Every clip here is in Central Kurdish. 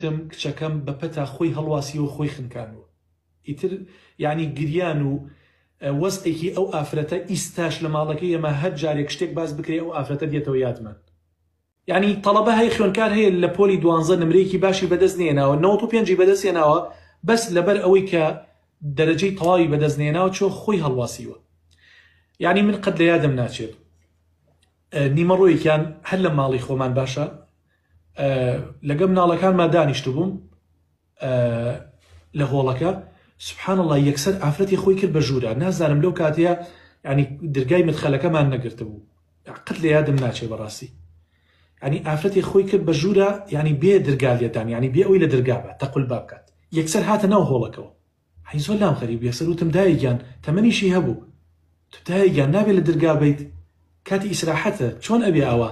کچەکەم بە پەتا خۆی هەڵواسیەوە خۆی خنکانوە ئیتر یعنی گریان و وەستێکی ئەو ئافرەتە ئیستاش لە ماڵەکەی ئێمە هەر جارێک شتێک باز بکرێ ئەو ئافرەتە دێتەوە یادمان یعنی تەڵەبە هەیە خوێندکار هەیە لە پۆلی 12 نمرەیەکی باشی بەدەست نێناوە 95 بەدەست هێناوە بەس لەبەر ئەوەی کە دەرەجەی تەواوی بەدەست نێناوە چۆ خۆی هەڵواسیوە یعنی من قەت لە یادم ناچێت نیمەڕۆیەکیان هەر لە ماڵی خۆمان باشە لەگە مناڵەکانمان دانیشت بووم لە هۆڵەکە سبحان الله یەکسەر ئافرەتی خۆی کرد بە ژوورە نازانم لەو کاتەیە ینی دەرگای مدخەلەکەمان نەگرتە بوو قەت لە یادم ناچێت بەڕاستی ینی ئافرەتی خۆی کرد بە ژوورە ینی بێ دەرگا لێدان ینی بێ ئەوەی لە دەرگا بە تەقول با بکات یەکسەر هاتە ناو هۆڵەکەەوە هەی زۆر لام خەریب یەکسەر وتم دایەگیان تەمەنیشی هەبوو تو دایەگیان نابێت لە دەرگا بیت کاتی ئیسراحەتە چۆن ئەبێ ئەوە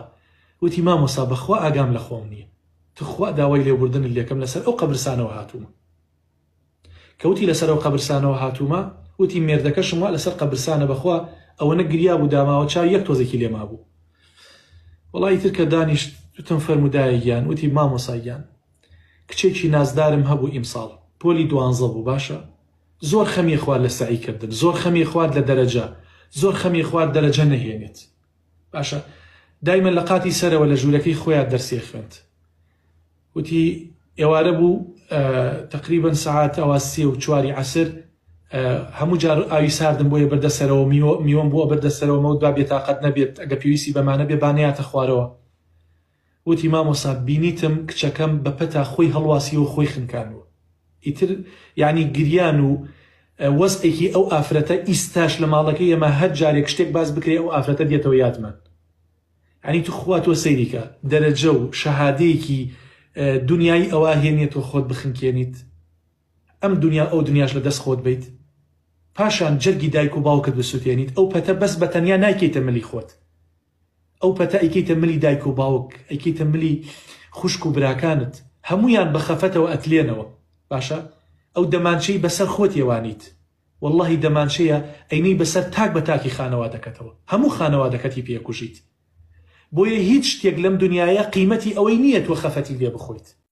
وتی مامۆسا بەخوا ئاگام لە خۆم نییە تخوا داوای لێبوردن لێکم لەسەر ئەو قەبرستانەوە هاتوومە کەوتی لەسەر ئەو قەبرستانەوە هاتوومە وتی مێردەکەشم وا لەسەر قەبرستانە بەخوا ئەوەنە گریا بوو داماوە چاو یەک تۆزێکی لێما بوو وەڵی تر کە دانیشت وتم فەرمودایەگیان وتی مامۆساگیان کچێکی نازدارم هەبوو ئیمساڵ پۆلی 12 بوو باشە زۆر خەمی خوارد لە سعی کردن زۆر خەمی خوارد لە دەرەجە زۆر خەمی خوارد دەرەجە نەهێنێت باشە دایمەن لە قاتی سەرەوە لە ژوورەکەی خۆیان دەرسێ خوێند وتی ئێوارە بوو تقریبا سعات ئەوە 3:04 عەسر هەموو جار ئاوی ساردم بۆیە بەردە سەرەوە میوەم بووە بەردە سەرەوە مەوت با بێتاقەت نەبێت ئەگە پێویستی بەمانە بێ بانەیاتە خوارەوە وتی مامۆسا بینیتم کچەکەم بە پەتا خۆی هەڵواسیەوە خۆی خنکانوە ئیتر یعنی گریان و وەستێکی ئەو ئافرەتە ئیستاش لە ماڵەکەی ئێمە هەر جارێک شتێک باز بکرێ ئەو ئافرەتە دێتەوە یادمان ینی تو خواتوە سەیریکە دەرەجە و شەهادەیەکی دنیای ئەوە هێنێتەوە خۆت بخنکێنیت ئەم دنیا ئەو دنیاش لە دەست خۆت بیت پاشان جەرگی دایک و باوکت بسووتێنیت ئەو پەتە بەس بە تەنیا نایکەیتە ملی خۆت ئەو پەتە ئەیکەیتە ملی دایک و باوک ئەیکەیتە ملی خوشک و براکانت هەمویان بە خەفەتەوە ئەتلێنەوە باشە ئەو دەمانچەی بەسەر خۆت ێوانیت واللهی دەمانچەیە ئەینەی بەسەر تاک بە تاکی خانەوادەکەتەوە هەموو خانەوادەکەتی پێکوژیت بۆیە هیچ شتێک لەم دنیاە قیمەتی ئەوەی نییە تۆ خەفەتی لێ بخۆیت